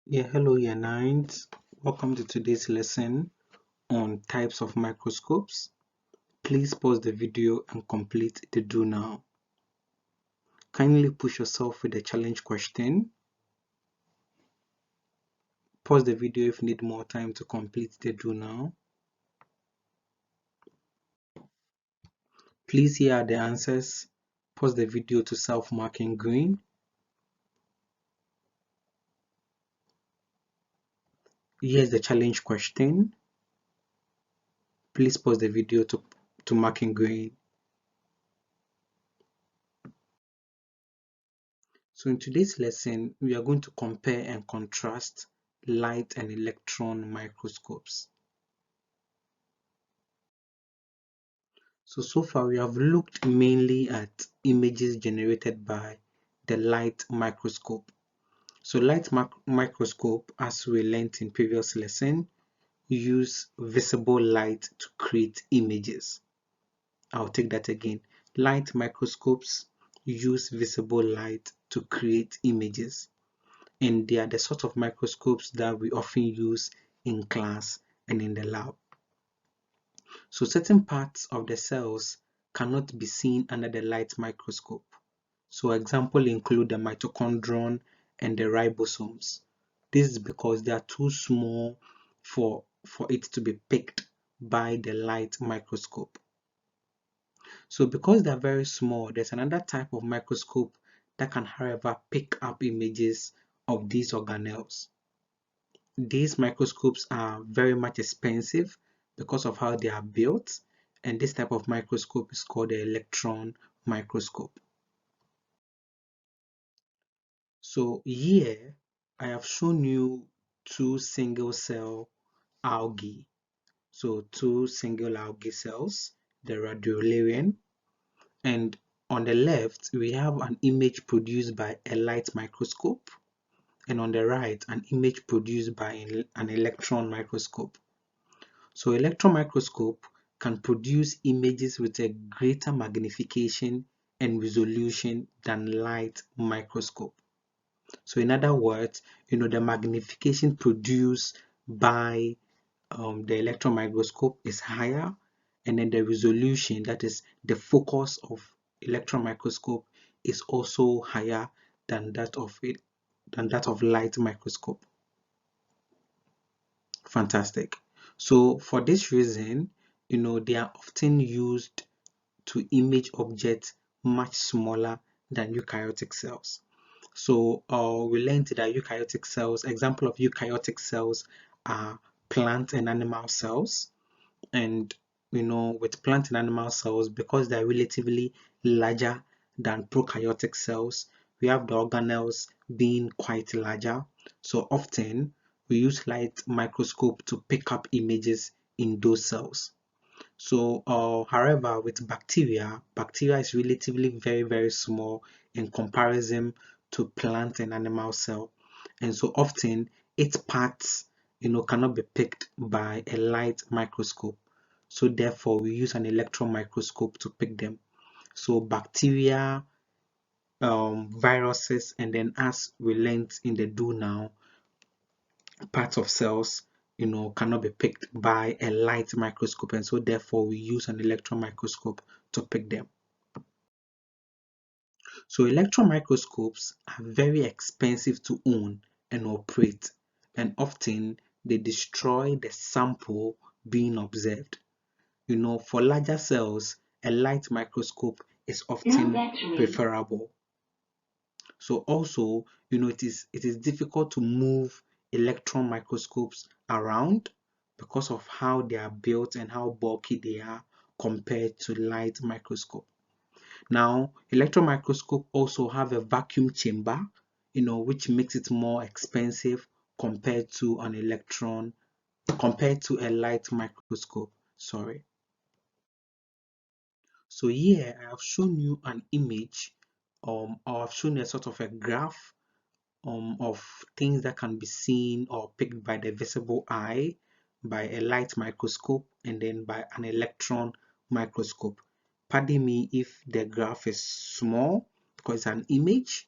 Hello, year nines. Welcome to today's lesson on types of microscopes. Please pause the video and complete the do now. Kindly push yourself with the challenge question. Pause the video if you need more time to complete the do now. Please here are the answers. Pause the video to self-mark in green. Here's the challenge question. Please pause the video to mark in green. So in today's lesson, we are going to compare and contrast light and electron microscopes. So far we have looked mainly at images generated by the light microscope. So light microscope, as we learned in previous lesson, use visible light to create images. I'll take that again. Light microscopes use visible light to create images. And they are the sort of microscopes that we often use in class and in the lab. So certain parts of the cells cannot be seen under the light microscope. So examples include the mitochondrion and the ribosomes. This is because they are too small for it to be picked by the light microscope. So because they are very small, there's another type of microscope that can, however, pick up images of these organelles. These microscopes are very much expensive because of how they are built, and this type of microscope is called the electron microscope. So here I have shown you two single cell algae. So two single algae cells, the radiolarian, and on the left we have an image produced by a light microscope, and on the right an image produced by an electron microscope. So electron microscope can produce images with a greater magnification and resolution than light microscope. So in other words, the magnification produced by the electron microscope is higher, and then the resolution, that is the focus of electron microscope, is also higher than that of light microscope. Fantastic. So for this reason, they are often used to image objects much smaller than eukaryotic cells. So we learned that eukaryotic cells, example of eukaryotic cells are plant and animal cells. And with plant and animal cells, because they're relatively larger than prokaryotic cells, we have the organelles being quite larger. So often we use light microscope to pick up images in those cells. So however, with bacteria is relatively very small in comparison to plant and animal cell, and so often its parts cannot be picked by a light microscope. So therefore we use an electron microscope to pick them. So bacteria, viruses, and then, as we learned in the do now, parts of cells cannot be picked by a light microscope, and so therefore we use an electron microscope to pick them. So electron microscopes are very expensive to own and operate, and often they destroy the sample being observed. For larger cells, a light microscope is often preferable. So also, it is difficult to move electron microscopes around because of how they are built and how bulky they are compared to light microscope. Now, electron microscope also have a vacuum chamber, which makes it more expensive compared to a light microscope. Sorry. So here I have shown you an image, or I've shown you a sort of a graph of things that can be seen or picked by the visible eye, by a light microscope, and then by an electron microscope. Pardon me if the graph is small because it's an image.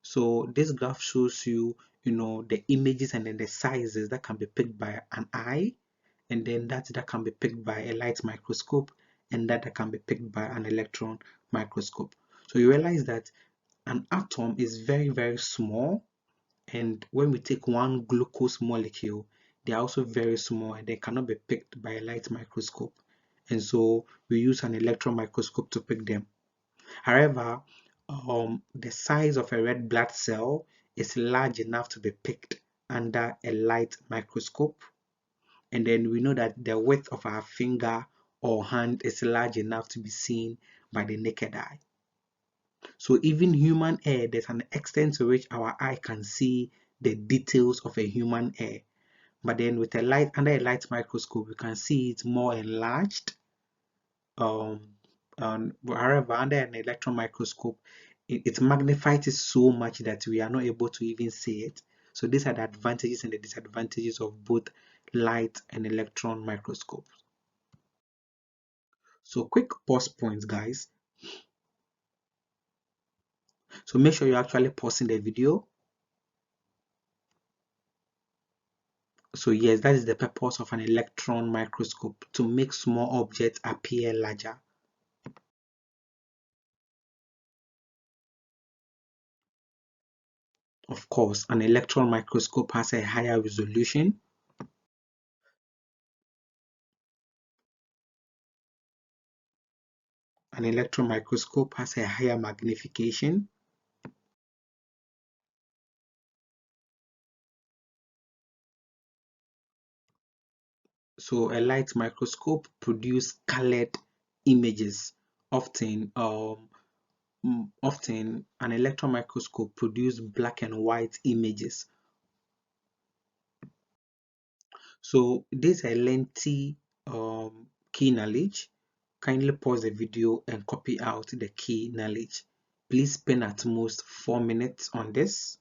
So this graph shows you the images and then the sizes that can be picked by an eye, and then that can be picked by a light microscope, and that can be picked by an electron microscope. So you realize that an atom is very, very small, and when we take one glucose molecule, they are also very small and they cannot be picked by a light microscope. And so we use an electron microscope to pick them. However, the size of a red blood cell is large enough to be picked under a light microscope. And then we know that the width of our finger or hand is large enough to be seen by the naked eye. So even human hair, there's an extent to which our eye can see the details of a human hair. But then with under a light microscope, we can see it more enlarged. However, under an electron microscope, it magnifies it so much that we are not able to even see it. So these are the advantages and the disadvantages of both light and electron microscopes. So quick pause points, guys. So make sure you're actually pausing the video. So yes, that is the purpose of an electron microscope, to make small objects appear larger. Of course, an electron microscope has a higher resolution. An electron microscope has a higher magnification. So a light microscope produces colored images. Often an electron microscope produces black and white images. So this is a lengthy key knowledge. Kindly pause the video and copy out the key knowledge. Please spend at most 4 minutes on this.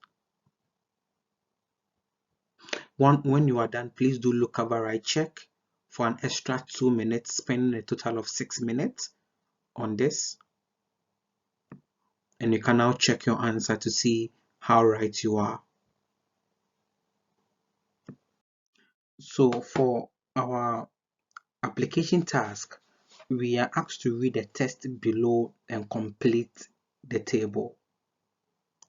When you are done, please do look over right check for an extra 2 minutes, spending a total of 6 minutes on this. And you can now check your answer to see how right you are. So for our application task, we are asked to read the text below and complete the table.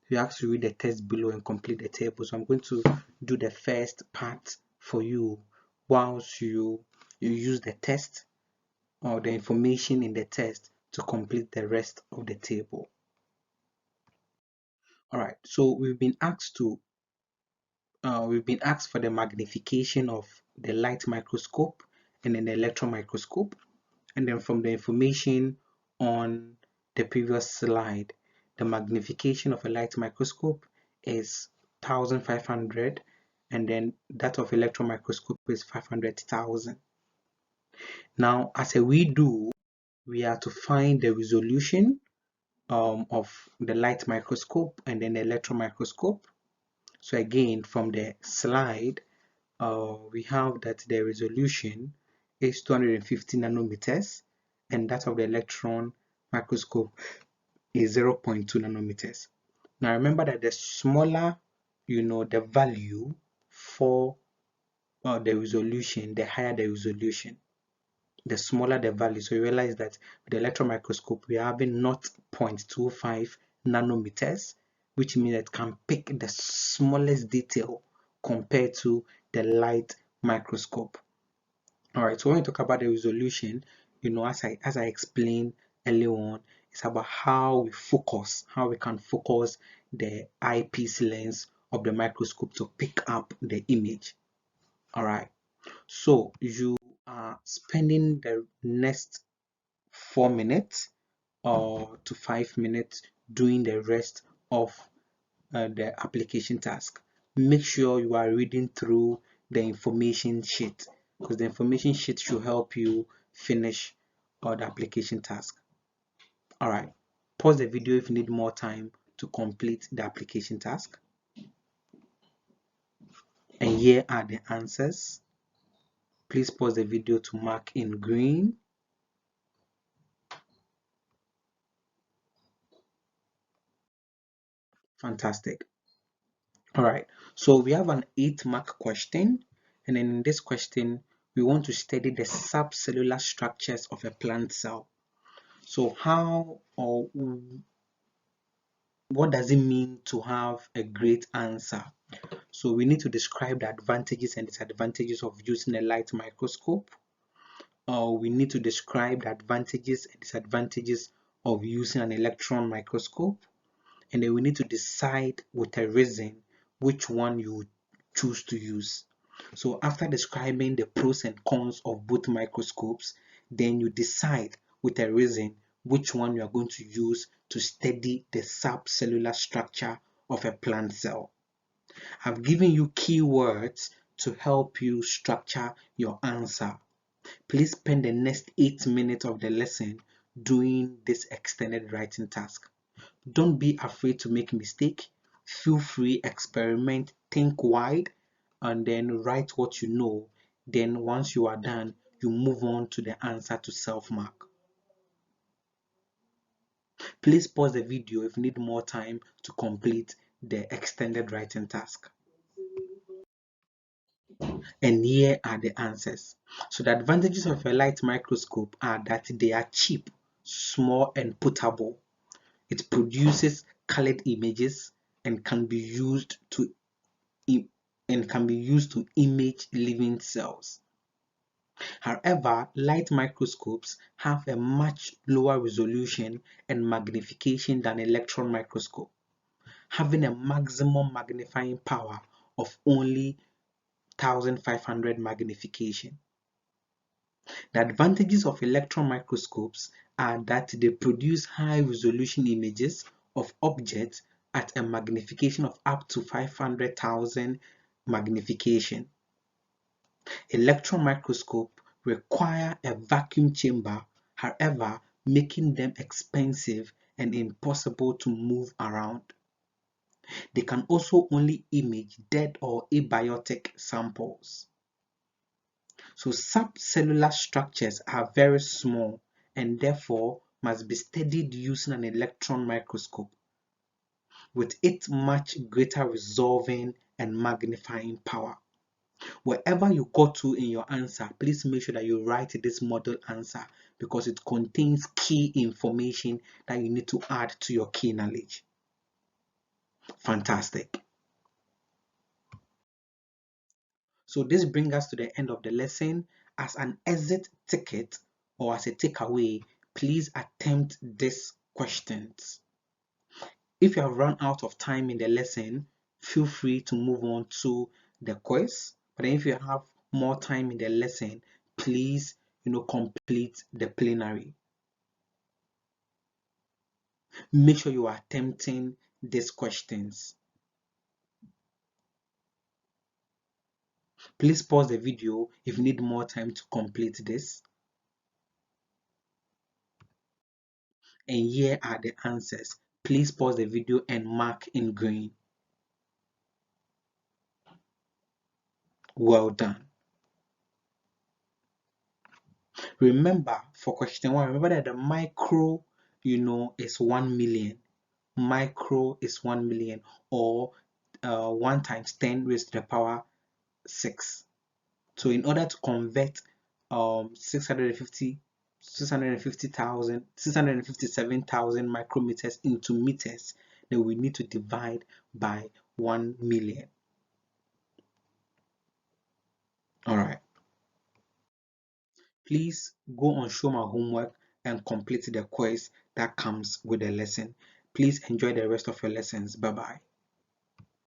You have to read the text below and complete the table. So I'm going to do the first part for you whilst you use the text or the information in the text to complete the rest of the table. All right, so we've been asked for the magnification of the light microscope and then the electron microscope, and then from the information on the previous slide, the magnification of a light microscope is 1500, and then that of electron microscope is 500,000. Now as a redo, we are to find the resolution of the light microscope and then the electron microscope. So again, from the slide, we have that the resolution is 250 nanometers, and that of the electron microscope is 0.2 nanometers. Now remember that the smaller the value for the resolution, the higher the resolution, the smaller the value. So you realize that with the electron microscope we are having 0.25 nanometers, which means it can pick the smallest detail compared to the light microscope. All right, so when we talk about the resolution, as I explained earlier on, it's about how we can focus the eyepiece lens of the microscope to pick up the image. All right, so you are spending the next 4 minutes or to 5 minutes doing the rest of the application task. Make sure you are reading through the information sheet, because the information sheet should help you finish the application task. All right, pause the video if you need more time to complete the application task. And here are the answers. Please pause the video to mark in green. Fantastic. All right, so we have an 8-mark question, and then in this question, we want to study the subcellular structures of a plant cell. So how or what does it mean to have a great answer? So we need to describe the advantages and disadvantages of using a light microscope. We need to describe the advantages and disadvantages of using an electron microscope. And then we need to decide with a reason which one you choose to use. So after describing the pros and cons of both microscopes, then you decide with a reason which one you are going to use to study the subcellular structure of a plant cell. I've given you keywords to help you structure your answer. Please spend the next 8 minutes of the lesson doing this extended writing task. Don't be afraid to make mistake. Feel free, experiment, think wide, and then write what you know. Then once you are done, you move on to the answer to self-mark. Please pause the video if you need more time to complete the extended writing task. And here are the answers. So the advantages of a light microscope are that they are cheap, small, and portable. It produces colored images and can be used to image living cells. However, light microscopes have a much lower resolution and magnification than electron microscope, having a maximum magnifying power of only 1500 magnification. The advantages of electron microscopes are that they produce high resolution images of objects at a magnification of up to 500,000 magnification. Electron microscopes require a vacuum chamber, however, making them expensive and impossible to move around. They can also only image dead or abiotic samples. So subcellular structures are very small and therefore must be studied using an electron microscope, with its much greater resolving and magnifying power. Wherever you go to in your answer, please make sure that you write this model answer because it contains key information that you need to add to your key knowledge. Fantastic. So this brings us to the end of the lesson. As an exit ticket or as a takeaway, please attempt these questions. If you have run out of time in the lesson, feel free to move on to the quiz. But if you have more time in the lesson, please complete the plenary. Make sure you are attempting these questions. Please pause the video if you need more time to complete this. And here are the answers. Please pause the video and mark in green. Well done. Remember, for question 1, remember that the micro, is 1 million. Micro is 1 million, or 1 times 10 raised to the power 6. So in order to convert 657,000 micrometers into meters, then we need to divide by 1 million. All right. Please go on Show My Homework and complete the quiz that comes with the lesson. Please enjoy the rest of your lessons. Bye bye.